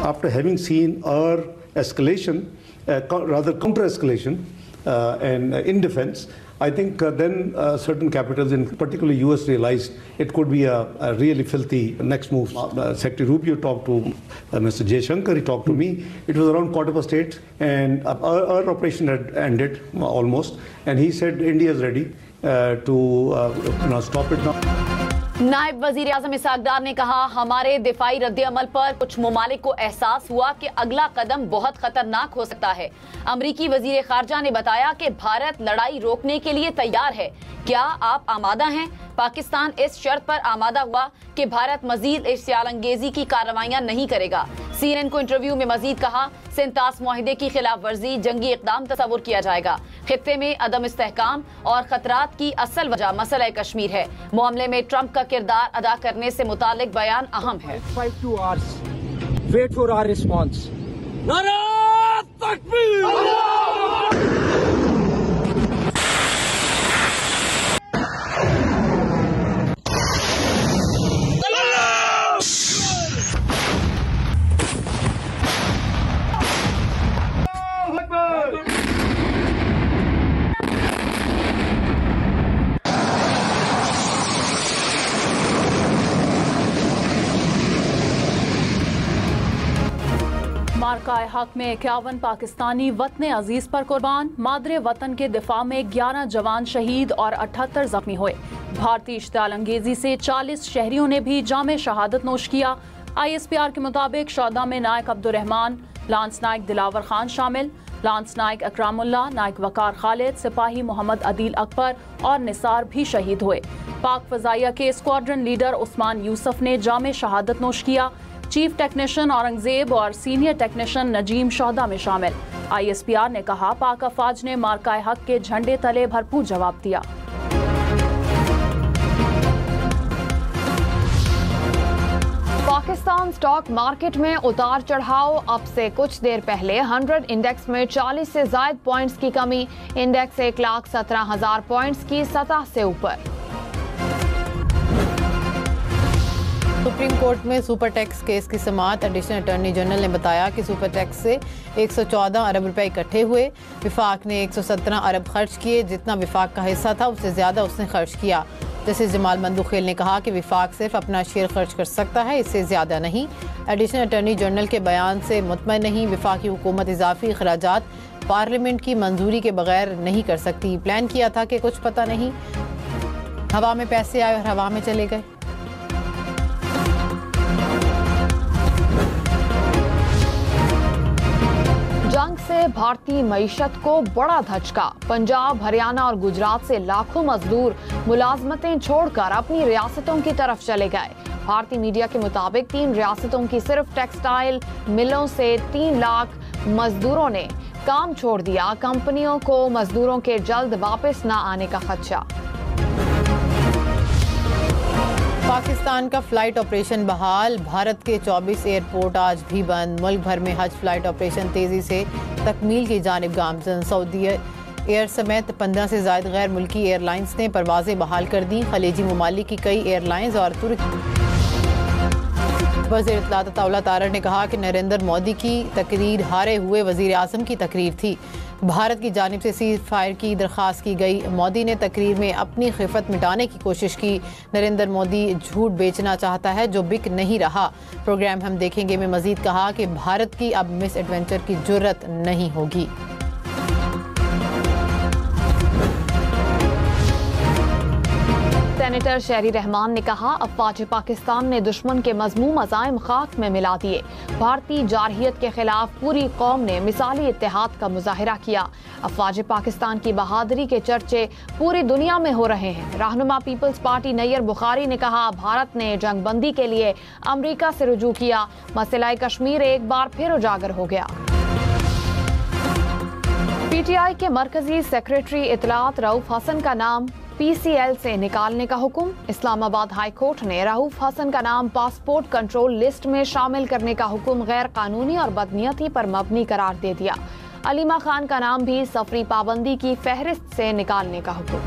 After having seen our escalation, rather counter-escalation and in defense, I think then certain capitals, in particular US, realized it could be a really filthy next move. Secretary Rubio talked to Mr. Jaishankar, he talked to me. It was around 8:15 and our operation had ended almost. And he said India is ready to stop it now. नायब वजीर आजम इसहाक डार ने कहा, हमारे दिफाई रद्द-ए-अमल पर कुछ ममालिक को एहसास हुआ कि अगला कदम बहुत खतरनाक हो सकता है। अमरीकी वजीर खारजा ने बताया कि भारत लड़ाई रोकने के लिए तैयार है। क्या आप आमादा हैं? पाकिस्तान इस शर्त पर आमादा हुआ कि भारत मजीद इश्तियाल-अंगेजी की कार्रवाइयां नहीं करेगा। CNN को इंटरव्यू में मजीद कहा, सिंतास मुआहिदे की खिलाफ वर्जी जंगी इक़दाम तस्वुर किया जाएगा। खित्ते में अदम इस्तेहकाम और खतरात की असल वजह मसला कश्मीर है। मामले में ट्रंप का किरदार अदा करने से मुतालिक बयान अहम है। 52 hours. Wait for our response. मार्का हक में 51 पाकिस्तानी वतन अजीज पर कुर्बान। मादरे वतन के दिफा में 11 जवान शहीद और 78 जख्मी हुए। भारतीय इश्तियाल अंगेजी से 40 शहरियों ने भी जामे शहादत नोश किया। ISPR के मुताबिक शौदा में नायक अब्दुर्रहमान, लांस नायक दिलावर खान शामिल, लांस नायक अकरामुल्लाह, नायक वकार खालिद, सिपाही मोहम्मद अदील अकबर और निसार भी शहीद हुए। पाक फजाइया के स्क्वाड्रन लीडर उस्मान यूसुफ ने जामे शहादत नोश किया। चीफ टेक्नीशियन औरंगजेब और सीनियर टेक्नीशियन नजीम शौदा में शामिल। ISPR ने कहा, पाक अफवाज ने मार्का हक के झंडे तले भरपूर जवाब दिया। पाकिस्तान स्टॉक मार्केट में उतार चढ़ाव। अब से कुछ देर पहले 100 इंडेक्स में 40 से ज्यादा पॉइंट्स की कमी। इंडेक्स 1,17,000 पॉइंट्स की सतह से ऊपर। सुप्रीम कोर्ट में सुपर टैक्स केस की समाअत। एडिशनल अटॉर्नी जनरल ने बताया कि सुपर टैक्स से 114 अरब रुपए इकट्ठे हुए। विफाक ने 117 अरब खर्च किए। जितना विफाक का हिस्सा था उससे ज्यादा उसने खर्च किया। जस्टिस जमाल मंदुखेल ने कहा कि विफाक सिर्फ अपना शेयर खर्च कर सकता है, इससे ज्यादा नहीं। एडिशनल अटॉर्नी जनरल के बयान से मुतमईन नहीं। विफाकी हुकूमत इजाफी अखराजात पार्लियामेंट की मंजूरी के बगैर नहीं कर सकती। प्लान किया था कि कुछ पता नहीं, हवा में पैसे आए और हवा में चले गए। जंग से भारतीय मईशत को बड़ा धचका। पंजाब, हरियाणा और गुजरात से लाखों मजदूर मुलाजमतें छोड़कर अपनी रियासतों की तरफ चले गए। भारतीय मीडिया के मुताबिक 3 रियासतों की सिर्फ टेक्सटाइल मिलों से 3 लाख मजदूरों ने काम छोड़ दिया। कंपनियों को मजदूरों के जल्द वापस न आने का खदशा। पाकिस्तान का फ्लाइट ऑपरेशन बहाल। भारत के 24 एयरपोर्ट आज भी बंद। मुल्क भर में हज फ्लाइट ऑपरेशन तेजी से तकमील की जानिब गामजन। सऊदी एयर समेत 15 से ज्यादा गैर मुल्की एयरलाइंस ने परवाजें बहाल कर दी। खलीजी ममालिक की कई एयरलाइंस और तुर्की। वज़ीर इत्तलात अता तारड़ ने कहा कि नरेंद्र मोदी की तकरीर हारे हुए वज़ीर आज़म की तकरीर थी। भारत की जानिब से सीज़ फायर की दरख्वास्त की गई। मोदी ने तकरीर में अपनी खिफत मिटाने की कोशिश की। नरेंद्र मोदी झूठ बेचना चाहता है जो बिक नहीं रहा। प्रोग्राम हम देखेंगे में मजीद कहा कि भारत की अब मिस एडवेंचर की जुर्रत नहीं होगी। सेनेटर शहरी रहमान ने कहा, अफवाज पाकिस्तान ने दुश्मन के मजमूम अज़ाइम खाक में मिला दिए। भारतीय जारहियत के खिलाफ पूरी कौम ने मिसाली इत्तेहाद का मुजाहिरा किया। अफवाज पाकिस्तान की बहादुरी के चर्चे पूरी दुनिया में हो रहे हैं। रहनुमा पीपल्स पार्टी नैयर बुखारी ने कहा, भारत ने जंगबंदी के लिए अमरीका से रुजू किया। मसला कश्मीर एक बार फिर उजागर हो गया। PTI के मरकजी सेक्रेटरी इत्तलात रऊफ हसन का नाम PCL से निकालने का हुक्म। इस्लामाबाद हाई कोर्ट ने रऊफ हसन का नाम पासपोर्ट कंट्रोल लिस्ट में शामिल करने का हुक्म गैर कानूनी और बदनीयती पर मबनी करार दे दिया। अलीमा खान का नाम भी सफरी पाबंदी की फहरिस्त से निकालने का हुक्म।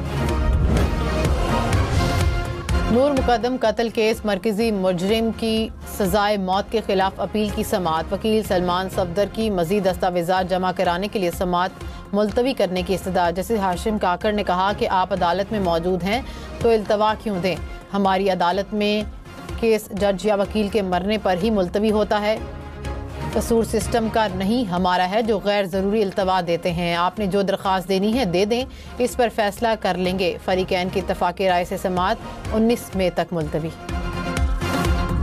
नूर मुकदम कत्ल केस मरकजी मुजरिम की सजाए मौत के खिलाफ अपील की समाअत। वकील सलमान सफदर की मजीद दस्तावेजात जमा कराने के लिए समाअत मुलतवी करने की इस्तदा। जस्टिस हाशिम काकड़ ने कहा कि आप अदालत में मौजूद हैं तो इल्तवा क्यों दें। हमारी अदालत में केस जज या वकील के मरने पर ही मुलतवी होता है। कसूर सिस्टम का नहीं हमारा है जो गैर ज़रूरी इल्तवा देते हैं। आपने जो दरख्वास्त देनी है दे दें, इस पर फैसला कर लेंगे। फरीकैन की इत्तफाक़ी राय से समाअत 19 मई तक मुलतवी।